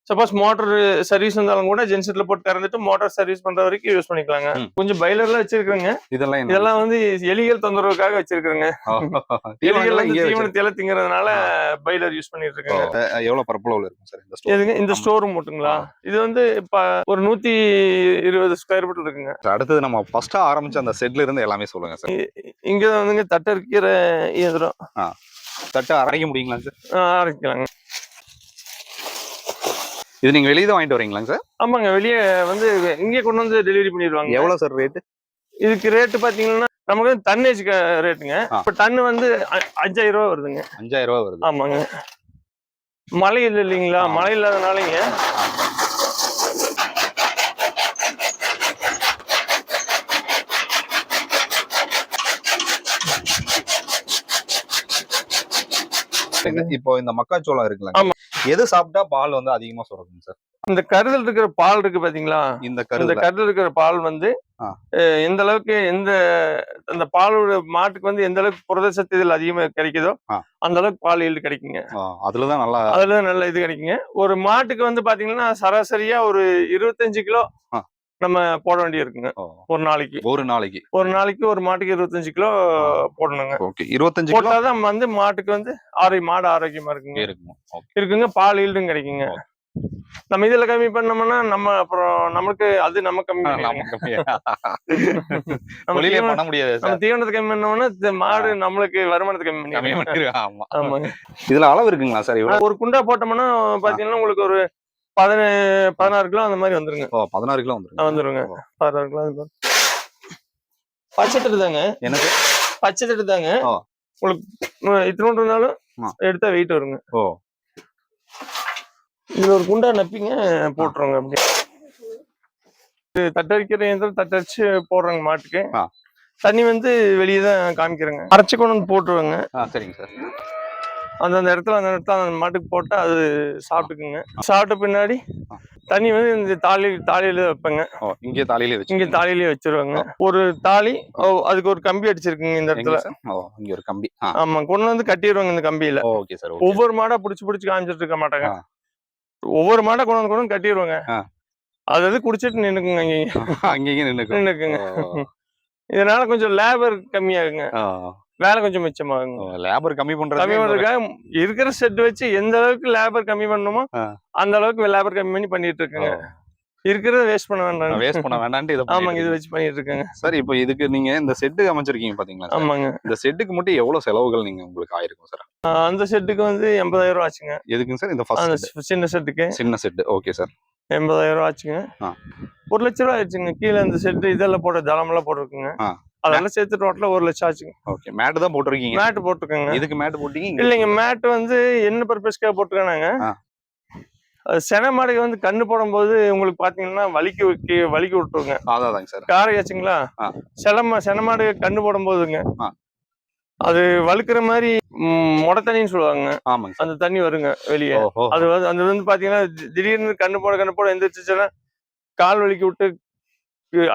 சப்போஸ் மோட்டர் சர்வீஸ் இருந்தாலும் கூட ஜென்செட்ல போட்டு கறந்துட்டு மோட்டார் சர்வீஸ் பண்ற வரைக்கும் யூஸ் பண்ணிக்கலாங்க. கொஞ்சம் பைலர்லாம் வச்சிருக்கேங்க. இதெல்லாம் வந்து எலிகள் தொந்தரவுக்காக வச்சிருக்கேங்க. எலிகள் வந்து தீவனத்தை எல்லாம் திங்கறதுனால பைலர் யூஸ் பண்ணிட்டு இருக்கேங்க. எவ்வளவு பரப்பளவுல இருக்கும் சார் இந்த ஸ்டோர்? எதுங்க இந்த ஸ்டோர் ரூம் மட்டுங்களா? இது வந்து இப்ப ஒரு 120 ஸ்கொயர் ஃபீட் இருக்குங்க. அடுத்தது நம்ம ஃபர்ஸ்டா ஆரம்பிச்ச அந்த செட்ல இருந்து எல்லாமே சொல்லுங்க சார். இங்க வந்துங்க தட்டை இருக்கிற இயந்திரம். தட்டை அரைக்க முடியுங்களா சார்? அரைக்கலாங்க. இது நீங்க வெளியே தான் வாங்கிட்டு வரீங்களா சார்? ஆமாங்க, வெளியே வந்து இங்கே கொண்டு வந்து டெலிவரி பண்ணிடுவாங்க. எவ்வளவு சார் ரேட்டு? இதுக்கு ரேட்டு பாத்தீங்கன்னா நமக்கு டன்னேஜ் ரேட்டுங்க. இப்ப டன் வந்து 5000 ரூபாய் வருதுங்க. 5000 ரூபாய் வருது. ஆமாங்க. மழை இல்லை இல்லைங்களா? மழை இல்லாதனாலங்க இப்போ இந்த மக்காச்சோளம் இருக்குல்ல, எது சாப்பிட்டா பால் வந்து அதிகமா சுரக்கும் சார்? இந்த கருதல் இருக்கிற பால் இருக்கு பாத்தீங்களா? இந்த கருதல் இருக்கிற பால் வந்து எந்த அளவுக்கு அந்த பாலோட மாட்டுக்கு வந்து எந்த அளவுக்கு புரத சத்து இதில் அதிகமா கிடைக்குதோ அந்த அளவுக்கு பால் ஈல்டு கிடைக்குங்க. அதுலதான் நல்ல இது கிடைக்குங்க. ஒரு மாட்டுக்கு வந்து பாத்தீங்கன்னா சராசரியா ஒரு 25 கிலோ நம்ம போட வேண்டிய இருக்குங்க ஒரு நாளைக்கு. ஒரு மாட்டுக்கு 25 கிலோ போடணுங்க. 25 போட்டாதான் வந்து மாட்டுக்கு வந்து மாடு ஆரோக்கியமா இருக்குங்க. பால் ஈல்டும் கிடைக்குங்க. நம்ம இதுல கம்மி பண்ணோம்னா நம்ம அப்புறம் நமக்கு அது நம்ம கம்மி பண்ண முடியாது. நம்ம தீவனத்தை கம்மி பண்ணோம்னா மாடு நம்மளுக்கு வருமானத்தை கம்மி பண்ணி. இதுல அளவு இருக்குங்களா சார்? ஒரு குண்டா போட்டோம்னா பாத்தீங்கன்னா உங்களுக்கு ஒரு 16 கிலோ அந்த மாதிரி வந்துருங்க. 16 கிலோ வந்துருங்க. 16 கிலோ பச்சை தட்டு தாங்க. எனக்கு பச்சை தட்டு தாங்க. உங்களுக்கு இத்தனோண்டு இருந்தாலும் எடுத்தா வெயிட் வருங்க. இதுல ஒரு குண்டா நப்பிங்க போட்டுருங்க. அப்படியே தட்டரிக்கிற இயந்திரம் தட்டரிச்சு போடுறாங்க மாட்டுக்கு. தண்ணி வந்து வெளியே தான் காமிக்கிறேங்க. அரைச்சு கொண்டு வந்து போட்டுருவாங்க. சரிங்க சார். அந்த இடத்துல அந்த மாட்டுக்கு போட்டா அது சாப்பிட்டுக்குங்க. சாப்பிட்ட பின்னாடி தண்ணி வந்து இந்த தாலியில வைப்பேங்க. இங்கே தாலியிலே வச்சிருவாங்க. ஒரு தாலி அதுக்கு ஒரு கம்பி அடிச்சிருக்குங்க இந்த இடத்துல. இங்க ஒரு கம்பி. ஆமா, கொண்டு வந்து கட்டிடுவாங்க இந்த கம்பியில. ஒவ்வொரு மாடா புடிச்சு காமிச்சிட்டு இருக்க மாட்டாங்க. ஒவ்வொரு மாடை கொண்டு வந்து கட்டிடுவாங்க. அது குடிச்சிட்டு நின்னுக்குங்க. அங்கேயும் நின்னுக்குங்க. இதனால கொஞ்சம் லேபர் கம்மியாகுங்க. வேலை கொஞ்சம் மிச்சமாகுங்க. லேபர் கம்மி பண்றதுக்காக இருக்கிற செட் வச்சு எந்த அளவுக்கு லேபர் கம்மி பண்ணணுமோ அந்த அளவுக்கு லேபர் கம்மி பண்ணிட்டு இருக்குங்க. இருக்கிறத வேஸ்ட் பண்ண வேண்டாம். ஆமாங்க, இது வச்சு பண்ணிட்டு இருக்கேங்க. சார், இப்போ இதுக்கு நீங்க இந்த செட்டு அமைச்சிருக்கீங்க பாத்தீங்களா? ஆமாங்க. இந்த செட்டுக்கு மட்டும் எவ்வளவு செலவுகள் நீங்க உங்களுக்கு ஆயிருக்கும் சார்? அந்த செட்டுக்கு வந்து 80,000 ஆச்சுங்க. எதுக்குங்க சார்? இந்த சின்ன செட்டுக்கு. சின்ன செட்டு. Okay sir. 80,000 ஆச்சுங்க. 1 லட்சம் ரூபாய் ஆயிடுச்சுங்க. கீழே இந்த செட்டு இதெல்லாம் போட்டு தளமெல்லாம் போட்டுருக்குங்க. அதெல்லாம் சேர்த்து டோட்டலா 1 லட்சம் ஆச்சுங்க. ஓகே. மேட் தான் போட்டுருக்கீங்க? மேட் போட்டுருக்கேங்க. இதுக்கு மேட் போட்டீங்க? இல்லைங்க, மேட் வந்து என்ன பர்பஸ்க்காக போட்டுருக்காங்க, சென மாடுக்கு வந்து கண்ணு போடும்போது உங்களுக்கு பாத்தீங்கன்னா வலிக்கு விட்டுருங்க. அதாங்க சார். காரையாச்சுங்களா? சென மாடு கண்ணு போடும் போதுங்க அது வழுக்கிற மாதிரி மொடை தண்ணின்னு சொல்லுவாங்க. அந்த தண்ணி வருங்க வெளியே. அது வந்து பாத்தீங்கன்னா திடீர்னு கண்ணு போட எந்திரிச்சுன்னா கால் வலிக்கு விட்டு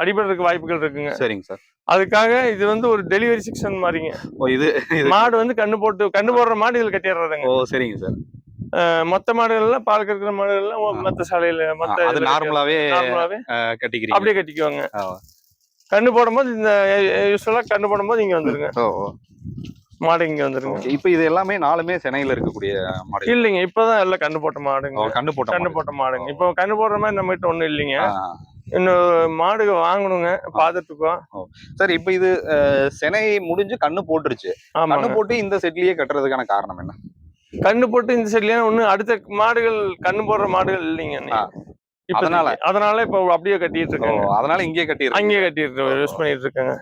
அடிபடுறதுக்கு வாய்ப்புகள் இருக்குங்க. சரிங்க சார். அதுக்காக இது வந்து ஒரு டெலிவரி செக்ஷன் மாதிரிங்க. இது மாடு வந்து கண்ணு போடுற மாடு இதுல கட்டிடுறதுங்க. சரிங்க சார். மொத்த மாடுகள்லாம் பால் கறக்கிற மாடுகள்லாம் மத்த சாலையில நார்மலாவே கட்டிக்கிறீங்க? அப்படியே கட்டிக்குவாங்க. கண்ணு போடும்போது இந்த யூஸ்வலா கண்ணு போடும்போது இங்க வந்துருங்க. மாடு இங்க வந்துருங்க. இப்ப இது எல்லாமே நாலுமே சென்னையில இருக்கக்கூடிய மாடு இல்லைங்க. இப்பதான் எல்லாம் கண்ணு போட்ட மாடுங்க. கண்ணு போட்ட மாடுங்க. இப்போ கண்ணு போடுற மாதிரி நம்ம கிட்ட ஒண்ணும் இல்லைங்க. இன்னும் மாடு வாங்கணுங்க, பாத்துட்டு இருக்கோம். சார், இப்ப இது சென்னை முடிஞ்சு கண்ணு போட்டுருச்சு. கண்ணு போட்டு இந்த செட்லயே கட்டுறதுக்கான காரணம் என்ன? கண்ணு போட்டு இந்த செட்லயே ஒண்ணு அடுத்த மாடுகள் கண்ணு போடுற மாடுகள் இல்லைங்க. அதனால இப்ப அப்படியே கட்டிட்டு இருக்காங்க. அதனால இங்கே கட்டிட்டு யூஸ் பண்ணிட்டு இருக்காங்க.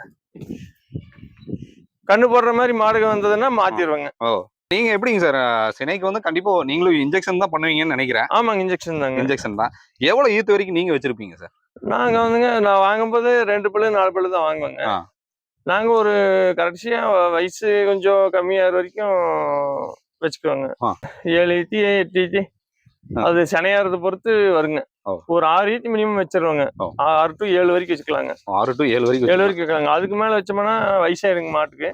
கண்ணு போடுற மாதிரி மாடுகள் வந்ததுன்னா மாத்திடுவாங்க. ஓ, நீங்க எப்படிங்க சார் சினைக்கு வந்து கண்டிப்பா நீங்களும் இன்ஜெக்ஷன் தான் பண்ணுவீங்கன்னு நினைக்கிறேன். ஆமாங்க, இன்ஜெக்ஷன் தாங்க. இன்ஜெக்ஷன் தான். எவ்வளவு ஈத்து வரைக்கும் நீங்க வச்சிருப்பீங்க சார்? நாங்க வந்துங்க நான் வாங்கும்போது 2 பல்லு 4 பல்லு தான் வாங்குவேங்க. நாங்க ஒரு கடைசியா வயசு கொஞ்சம் கம்மியாகிற வரைக்கும் வச்சுக்குவாங்க. 7 ஈத்தி 8 ஈத்தி அது சினையாறத பொறுத்து வருங்க. ஒரு 6 ஈத்தி மினிமம் வச்சிருவாங்க. 6 to 7 வரைக்கும் வச்சுக்கலாங்க. 6 to 7 வரைக்கும் 7 வரைக்கும் வைக்கலாங்க. அதுக்கு மேல வச்சோம்னா வயசாயிருங்க மாட்டுக்கு,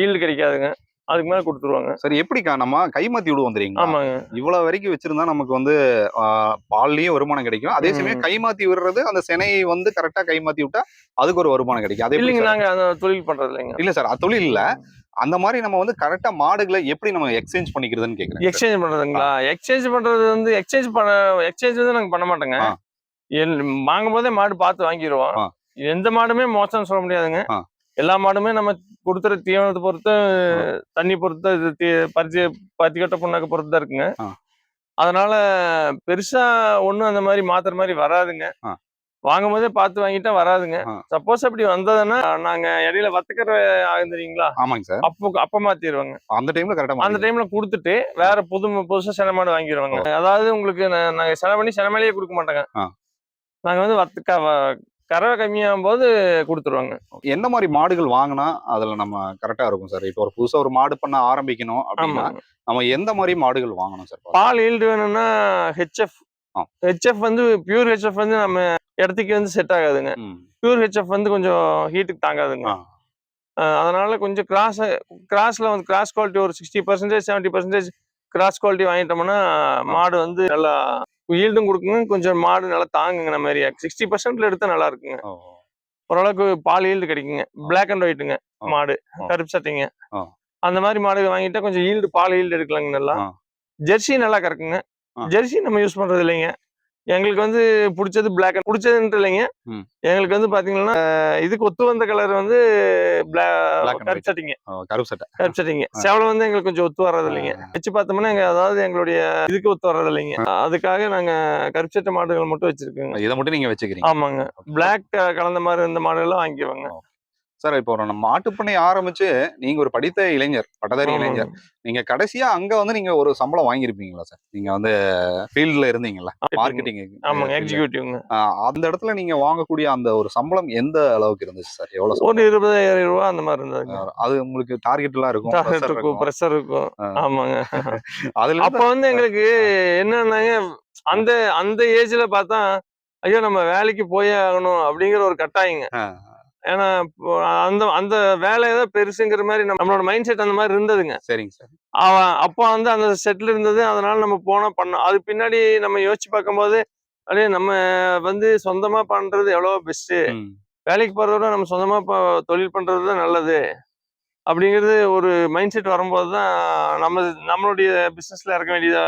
ஈல்டு கிடைக்காதுங்க. அதுக்கு மேல கொடுத்துருவாங்க. சரி, எப்படிக்கா நம்ம கைமாத்தி விடுவோம் வந்துறீங்க? ஆமாங்க. இவ்வளவு வரைக்கும் வச்சிருந்தா நமக்கு வந்து பால்லயும் வருமானம் கிடைக்கும். அதே சமயம் கைமாத்தி விடுறது அந்த சினையை வந்து கரெக்டா கைமாத்தி விட்டா அதுக்கு ஒரு வருமானம் கிடைக்கும். அதே இல்லைங்க, நாங்க அந்த தொழில் பண்றது இல்லைங்க. இல்ல சார், அது தொழில் இல்ல. அந்த மாதிரி நம்ம வந்து கரெக்டா மாடுகளை எப்படி நம்ம எக்ஸ்சேஞ்ச் பண்ணிக்கிறதுன்னு கேக்குறேன். எக்ஸ்சேஞ்ச் பண்றதுங்களா? எக்ஸ்சேஞ்ச் பண்றது வந்து எக்ஸ்சேஞ்ச் வந்து நாங்க பண்ண மாட்டோங்க. வாங்கும் போதே மாடு பார்த்து வாங்கிடுவோம். எந்த மாடுமே மோசம்னு சொல்ல முடியாதுங்க. எல்லா மாடுமே நம்ம கொடுத்துற தீவனத்தை பொறுத்து, தண்ணி பொறுத்து, பருத்தி கட்ட புண்ணாக்க பொறுத்து தான் இருக்குங்க. அதனால பெருசா ஒண்ணும் அந்த மாதிரி மாத்துற மாதிரி வராதுங்க. வாங்கும் போதே பார்த்து வாங்கிட்டா வராதுங்க. சப்போஸ் அப்படி வந்ததுன்னா நாங்க இடையில வத்துக்கிற ஆகுதுங்களா? ஆமாங்க சார். அப்ப மாத்திடுவாங்க. அந்த டைம்ல கரெக்டா அந்த டைம்ல கொடுத்துட்டு வேற புதுசா சென மாடு வாங்கிடுவாங்க. அதாவது உங்களுக்கு நாங்க சென பண்ணி சென மேலேயே கொடுக்க மாட்டோங்க. நாங்க வந்து கறவை கம்மியாகும் போது கொடுத்துருவாங்க. எந்த மாதிரி மாடுகள் வாங்கினா அதுல நம்ம கரெக்டா இருக்கும் சார்? இப்போ ஒரு புதுசா ஒரு மாடு பண்ண ஆரம்பிக்கணும் அப்படின்னா நம்ம எந்த மாதிரி மாடுகள் வாங்கணும் சார்? பால் ஈல்டு வேணும்னா ஹெச்எஃப் வந்து பியூர் ஹெச்எஃப் வந்து நம்ம இடத்துக்கு வந்து செட் ஆகாதுங்க. பியூர் ஹெச்எஃப் வந்து கொஞ்சம் ஹீட்டுக்கு தாங்காதுங்க. அதனால கொஞ்சம் கிராஸ்ல வந்து கிராஸ் குவாலிட்டி ஒரு 60% 70% கிராஸ் குவாலிட்டி வாங்கிட்டோம்னா மாடு வந்து நல்லா ஈல்டும் கொடுக்குங்க. கொஞ்சம் மாடு நல்லா தாங்குங்க. நம்ம ஏரியா 60% எடுத்தா நல்லா இருக்குங்க. ஓரளவுக்கு பால் ஈல்டு கிடைக்குங்க. பிளாக் அண்ட் ஒயிட்டுங்க மாடு, கருப்பு சட்டைங்க. அந்த மாதிரி மாடு வாங்கிட்டா கொஞ்சம் ஈல்டு பால் ஈல்டு எடுக்கலாங்க. நல்லா ஜெர்சி நல்லா கறக்குங்க. ஜெர்சி நம்ம யூஸ் பண்றது இல்லைங்க. எங்களுக்கு வந்து பிடிச்சது பிளாக் பிடிச்சதுன்ட்டு இல்லைங்க. எங்களுக்கு வந்து பாத்தீங்கன்னா இதுக்கு ஒத்து வந்த கலர் வந்து கருப்பு சட்டைங்க. சேவலை வந்து எங்களுக்கு கொஞ்சம் ஒத்து வர்றது இல்லைங்க. வச்சு பார்த்தோம்னா அதாவது எங்களுடைய இதுக்கு ஒத்து வர்றது இல்லைங்க. அதுக்காக நாங்க கருப்பு சட்டை மாடுகள் மட்டும் வச்சிருக்கோங்க. இதை மட்டும் நீங்க வச்சுக்கிறீங்க? ஆமாங்க. பிளாக் கலந்த மாதிரி இந்த மாடுகள்லாம் வாங்கிக்குவாங்க. சார், இப்போ நம்ம மாட்டுப்பண்ணை ஆரம்பிச்சு நீங்க ஒரு படித்த இளைஞர், பட்டதாரி இளைஞர், நீங்க கடைசியா அங்க வந்து நீங்க ஒரு சம்பளம் வாங்கியிருப்பீங்களா சார்? நீங்க வந்து ஃபீல்ட்ல இருந்தீங்களா, மார்க்கெட்டிங் எக்ஸிக்யூட்டிவ்ங்க. அந்த இடத்துல நீங்க வாங்கக்கூடிய அந்த ஒரு சம்பளம் எந்த அளவுக்கு இருந்துச்சு சார்? எவ்வளவு? ஒரு 20,000 ரூபாய் அந்த மாதிரி இருந்ததுங்க. அது உங்களுக்கு டார்கெட் எல்லாம் இருக்கும், பிரஷர் இருக்கும். ஆமாங்க. அதுல அப்ப வந்து எங்களுக்கு என்னன்னாங்க, அந்த ஏஜ்ல பார்த்தா ஐயோ நம்ம வேலைக்கு போயே ஆகணும் அப்படிங்கிற ஒரு கட்டாயங்க. ஏன்னா அந்த வேலையதான் பெருசுங்கிற மாதிரி நம்மளோட மைண்ட் செட் அந்த மாதிரி இருந்ததுங்க. சரிங்க சார். அப்போ வந்து அந்த செட்டில் இருந்தது. அதனால நம்ம போனா பண்ணோம். அது பின்னாடி நம்ம யோசிச்சு பார்க்கும்போது அப்படியே நம்ம வந்து சொந்தமா பண்றது எவ்வளவு பெஸ்ட். வேலைக்கு போறத விட நம்ம சொந்தமா தொழில் பண்றதுதான் நல்லது அப்படிங்கிறது ஒரு மைண்ட் செட் வரும்போதுதான் நம்மளுடைய பிசினஸ்ல இறக்க வேண்டியதா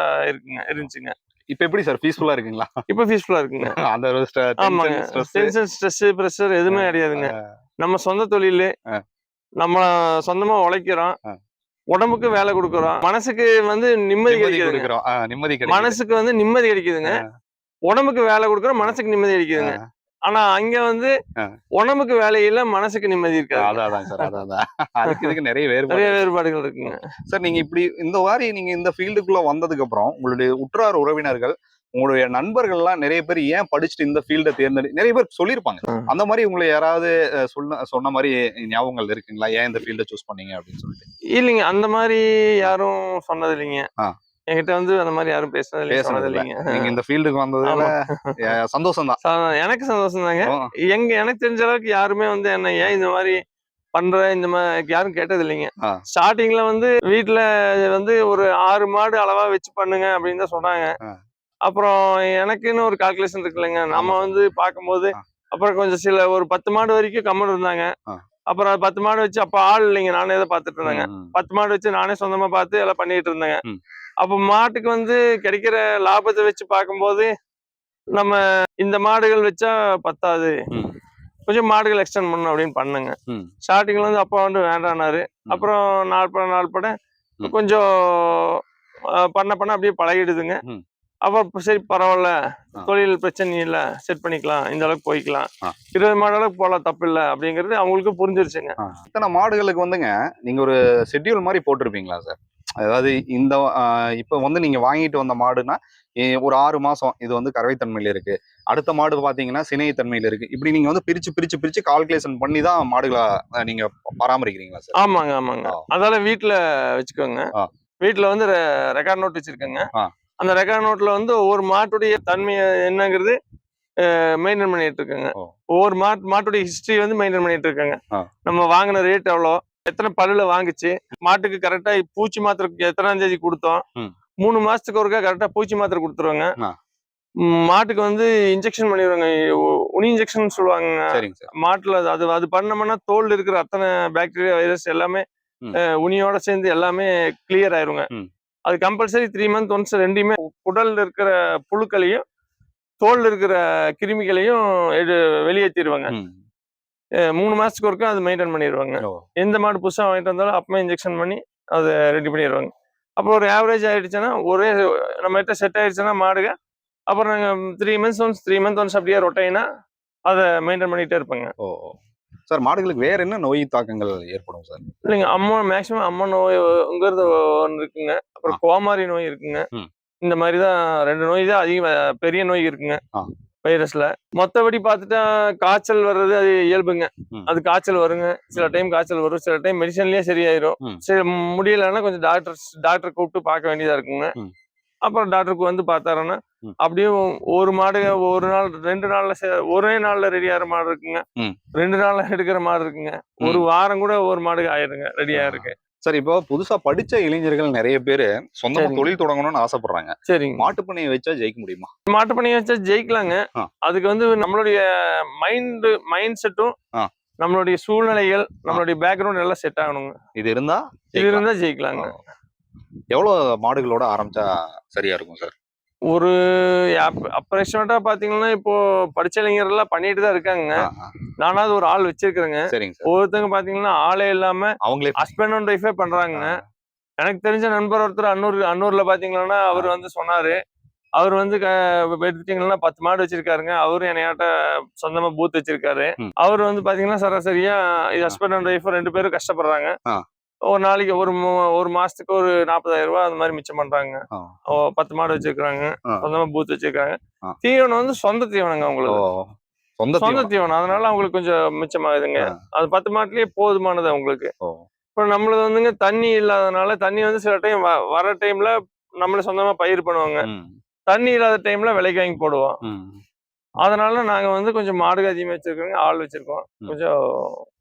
இருந்துச்சுங்க. இப்ப எப்படி சார், பீஸ்ஃபுல்லா இருக்குங்களா? இப்ப பீஸ்ஃபுல்லா இருக்குங்க. அந்த ஆமாங்க. டென்ஷன், ஸ்ட்ரெஸ், பிரஷர் எதுவுமே கிடையாதுங்க. நம்ம சொந்த தொழில், நம்ம சொந்தமா உழைக்கிறோம், உடம்புக்கு வேலை கொடுக்கறோம், மனசுக்கு வந்து நிம்மதி கிடைக்குதுங்க. மனசுக்கு வந்து நிம்மதி கிடைக்குதுங்க. உடம்புக்கு வேலை கொடுக்கறோம், மனசுக்கு நிம்மதி கிடைக்குதுங்க. ஆனா அங்க வந்து உடம்புக்கு வேலையில மனசுக்கு நிம்மதி இருக்காது. அதான் சார், அதுக்கு இதுக்கு நிறைய வேறுபாடுகள் இருக்குங்க சார். நீங்க இப்படி இந்த மாதிரி நீங்க இந்த ஃபீல்டுக்குள்ள வந்ததுக்கு அப்புறம் உங்களுடைய உற்றார் உறவினர்கள், உங்களுடைய நண்பர்கள் எல்லாம் நிறைய பேர் ஏன் படிச்சுட்டு இந்த ஃபீல்டை நிறைய பேர் சொல்லியிருப்பாங்க. அந்த மாதிரி உங்களை யாராவது சொன்ன மாதிரி ஞாபகங்கள் இருக்குங்களா? ஏன் இந்த ஃபீல்டை சூஸ் பண்ணீங்க அப்படின்னு சொல்லிட்டு? இல்லைங்க, அந்த மாதிரி யாரும் சொன்னது இல்லைங்க. என்கிட்ட வந்து அந்த மாதிரி யாரும் பேசுனது இல்லைங்க. நீங்க இந்த ஃபீல்டுக்கு வந்ததுல சந்தோஷம் தான். எனக்கு சந்தோஷம் தாங்க. எனக்கு தெரிஞ்ச அளவுக்கு யாருமே வந்து என்ன ஏன் இந்த மாதிரி பண்ற இந்த மாதிரி யாரும் கேட்டது இல்லைங்க. ஸ்டார்டிங்ல வந்து வீட்டுல வந்து ஒரு 6 மாடு அளவா வச்சு பண்ணுங்க அப்படின்னு தான் சொன்னாங்க. அப்புறம் எனக்குன்னு ஒரு கால்குலேஷன் இருக்கு இல்லைங்க. நம்ம வந்து பார்க்கும்போது அப்புறம் கொஞ்சம் ஒரு 10 மாடு வரைக்கும் கம்மன் இருந்தாங்க. அப்புறம் 10 மாடு வச்சு அப்ப ஆள் இல்லைங்க, நானே தான் பார்த்துட்டு இருந்தேங்க. 10 மாடு வச்சு நானே சொந்தமா பார்த்து எல்லாம் பண்ணிட்டு இருந்தேங்க. அப்ப மாட்டுக்கு வந்து கிடைக்கிற லாபத்தை வச்சு பார்க்கும்போது நம்ம இந்த மாடுகள் வச்சா பத்தாது, கொஞ்சம் மாடுகள் எக்ஸ்டெண்ட் பண்ணணும் அப்படின்னு பண்ணுங்க. ஸ்டார்டிங்ல வந்து அப்பா வந்து வேண்டானாரு. அப்புறம் நாள் பட கொஞ்சம் பண்ண அப்படியே பழகிடுதுங்க. அப்ப சரி பரவாயில்ல, ஆ. தொழில் பிரச்சனை இல்ல, செட் பண்ணிக்கலாம், இந்த அளவுக்கு போய்க்கலாம், ஆ. 20 மாடு அளவுக்கு போகலாம், தப்பு இல்ல அப்படிங்கிறது அவங்களுக்கு புரிஞ்சிருச்சுங்க. இத்தனை மாடுகளுக்கு வந்துங்க நீங்க ஒரு ஷெட்யூல் மாதிரி போட்டிருப்பீங்களா சார்? அதாவது இந்த இப்ப வந்து நீங்க வாங்கிட்டு வந்த மாடுனா ஒரு 6 மாசம் இது வந்து கறவைத்தன்மையில இருக்கு, அடுத்த மாடு பாத்தீங்கன்னா சினைத்தன்மையில இருக்கு, இப்படி நீங்க வந்து பிரிச்சு பிரிச்சு பிரிச்சு கால்குலேஷன் பண்ணி தான் மாடுகளை நீங்க பராமரிக்கிறீங்களா சார்? ஆமாங்க, ஆமாங்க. அதெல்லாம் வீட்டுல வச்சுக்கோங்க. ஆ. வீட்டுல வந்து ரெக்கார்ட் நோட் வச்சிருக்கேங்க. ஆ. அந்த ரெக்கார்ட் நோட்ல வந்து ஒவ்வொரு மாட்டுடைய தன்மை என்னங்கிறது மெயின்டைன் பண்ணிட்டு இருக்கேங்க. ஓ. ஒவ்வொரு மாட்டுடைய ஹிஸ்டரி வந்து மெயின்டைன் பண்ணிட்டு இருக்கேங்க. ஆ. நம்ம வாங்கின ரேட் எவ்வளோ, எத்தனை பல்லுல வாங்குச்சு, மாட்டுக்கு கரெக்டா பூச்சி மாத்திரை எத்தனாம் தேதி கொடுத்தோம், 3 மாசத்துக்கு ஒருக்கா கரெக்டா பூச்சி மாத்திரை கொடுத்துருவாங்க. ஆ. மாட்டுக்கு வந்து இன்ஜெக்ஷன் பண்ணிடுவாங்க, உனி இன்ஜெக்ஷன் சொல்லுவாங்க. சரிங்க சார். மாட்டுல அது அது பண்ணோம்னா தோல் இருக்கிற அத்தனை பாக்டீரியா வைரஸ் எல்லாமே உனியோட சேர்ந்து எல்லாமே கிளியர் ஆயிருங்க. அது கம்பல்சரி 3 மந்த் ஒன்ஸ் ரெண்டையுமே குடல்ல இருக்கிற புழுக்களையும் தோல்ல இருக்கிற கிருமிகளையும் வெளியேற்றிடுவாங்க. 3 மாசத்துக்கு ஒருக்கா அது மெயின்டைன் பண்ணிடுவாங்க. எந்த மாடு புதுசா வாங்கிட்டு வந்தாலும் அப்பமே இன்ஜெக்ஷன் பண்ணி அதை ரெடி பண்ணிடுவாங்க. அப்புறம் ஒரு ஆவரேஜ் ஆயிடுச்சுன்னா, ஒரே நம்ம கிட்ட செட் ஆயிடுச்சுன்னா மாடுங்க, அப்புறம் நாங்க 3 மந்த் ஒன்ஸ் அப்படியே ரொட்டைனா அதை மெயின்டைன் பண்ணிட்டே இருப்பேங்க. ஓ சார், மாடுகளுக்கு வேற என்ன நோய் தாக்கங்கள் ஏற்படும் சார்? இல்லைங்க, மேக்சிமம் அம்மா நோய்ங்கிறது ஒன்று இருக்குங்க. அப்புறம் கோமாரி நோய் இருக்குங்க. இந்த மாதிரி தான் 2 நோய் தான் அதிக பெரிய நோய் இருக்குங்க வைரஸ்ல. மொத்தபடி பார்த்துட்டா காய்ச்சல் வர்றது அது இயல்புங்க. அது காய்ச்சல் வருங்க, சில டைம் காய்ச்சல் வரும், சில டைம் மெடிசன்லயே சரியாயிரும். சரி முடியலன்னா கொஞ்சம் டாக்டர் கூப்பிட்டு பார்க்க வேண்டியதா இருக்குங்க. அப்புறம் டாக்டருக்கு வந்து பார்த்தாருன்னா அப்படியே ஒரு மாடு ஒரு நாள் 2 நாள்ல ஒரே நாள்ல ரெடி ஆகிற மாடு இருக்குங்க, 2 நாள்ல எடுக்கிற மாடு இருக்குங்க, ஒரு வாரம் கூட ஒரு மாடு ஆயிடுங்க, ரெடியா இருக்கு. சார், இப்போ புதுசா படிச்ச இளைஞர்கள் நிறைய பேரு சொந்தமா தொழில் தொடங்கணும்னு ஆசைப்படுறாங்க. சரிங்க. மாட்டுப்பண்ணையை வச்சா ஜெயிக்க முடியுமா? மாட்டுப்பண்ணையை வச்சா ஜெயிக்கலாங்க. அதுக்கு வந்து நம்மளுடைய மைண்ட் செட்டும் நம்மளுடைய சூழ்நிலைகள் நம்மளுடைய பேக்ரவுண்ட் எல்லாம் செட் ஆகணுங்க. இது இருந்தா ஜெயிக்கலாங்க. எவ்வளவு மாடுகளோட ஆரம்பிச்சா சரியா இருக்கும் சார்? ஒரு அப்ராக்சிமேட்டா பாத்தீங்கன்னா இப்போ படிச்ச இளைஞர்கள் எல்லாம் பண்ணிட்டு தான் இருக்காங்க. நானாவது ஒரு ஆள் வச்சிருக்கிறேங்க. ஒவ்வொருத்தங்க பாத்தீங்கன்னா ஆளே இல்லாம அவங்களே ஹஸ்பண்ட் அண்ட் ஒய்ஃபே பண்றாங்க. எனக்கு தெரிஞ்ச நண்பர் ஒருத்தர் அன்னூர்ல பாத்தீங்கன்னா அவர் வந்து சொன்னாரு, அவர் வந்து எடுத்துட்டீங்கன்னா 10 மாடு வச்சிருக்காருங்க. அவரும் என்னையாட்ட சொந்தமா பூத் வச்சிருக்காரு. அவர் வந்து பாத்தீங்கன்னா சராசரியா ஹஸ்பண்ட் அண்ட் ஒய்ஃப் 2 பேரும் கஷ்டப்படுறாங்க. ஒரு நாளைக்கு ஒரு மாசத்துக்கு ஒரு 40,000 ரூபாய் அந்த மாதிரி மிச்சம் பண்றாங்க. 10 மாடு வச்சிருக்காங்க, சொந்தமா பூத் வச்சிருக்காங்க. தீவனம் வந்து சொந்த தீவனங்க அவங்களுக்கு, சொந்த தீவனம். அதனால அவங்களுக்கு கொஞ்சம் மிச்சமாகுதுங்க. அது 10 மாட்டுலயே போதுமானது அவங்களுக்கு. இப்ப நம்மளது வந்துங்க தண்ணி இல்லாதனால, தண்ணி வந்து சில டைம் வர டைம்ல நம்மள சொந்தமா பயிர் பண்ணுவாங்க, தண்ணி இல்லாத டைம்ல விலைக்கு வாங்கி போடுவோம். அதனால நாங்க வந்து கொஞ்சம் மாடுகள் அதிகமா வச்சிருக்கோங்க, ஆள் வச்சிருக்கோம், கொஞ்சம்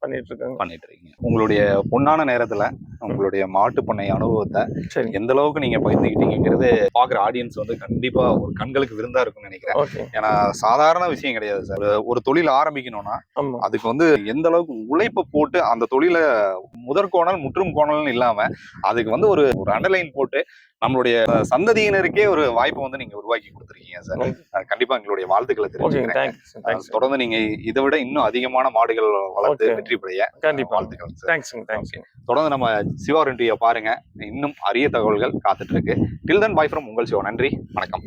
பண்ணிட்டு இருக்கீங்க. உங்களுடைய பொன்னான நேரத்துல உங்களுடைய மாட்டு பண்ணை அனுபவத்தை எந்த அளவுக்கு நீங்க பகிர்ந்துக்கிட்டீங்கிறது பாக்குற ஆடியன்ஸ் வந்து கண்டிப்பா ஒரு கண்களுக்கு விருந்தா இருக்கும்னு நினைக்கிறேன். ஏன்னா சாதாரண விஷயம் கிடையாது சார். ஒரு தொழில் ஆரம்பிக்கணும்னா அதுக்கு வந்து எந்த அளவுக்கு உழைப்பு போட்டு அந்த தொழிலை முதற்கோணல் முற்றும் கோணல்னு இல்லாம அதுக்கு வந்து ஒரு அண்டர்லைன் போட்டு நம்மளுடைய சந்ததியினருக்கே ஒரு வாய்ப்பை வந்து நீங்க உருவாக்கி கொடுத்துருக்கீங்க சார். கண்டிப்பா எங்களுடைய வாழ்த்துக்களை தெரிவிச்சுக்கிறேன். தொடர்ந்து நீங்க இதை விட இன்னும் அதிகமான மாடுகள் வளர்த்து வெற்றி பெற கண்டிப்பா வாழ்த்துக்கள். தொடர்ந்து நம்ம சிவா ரெண்டியை பாருங்க, இன்னும் அரிய தகவல்கள் காத்துட்டு இருக்கு. டில் தென் பை ஃப்ரம் உங்கள் சிவா. நன்றி, வணக்கம்.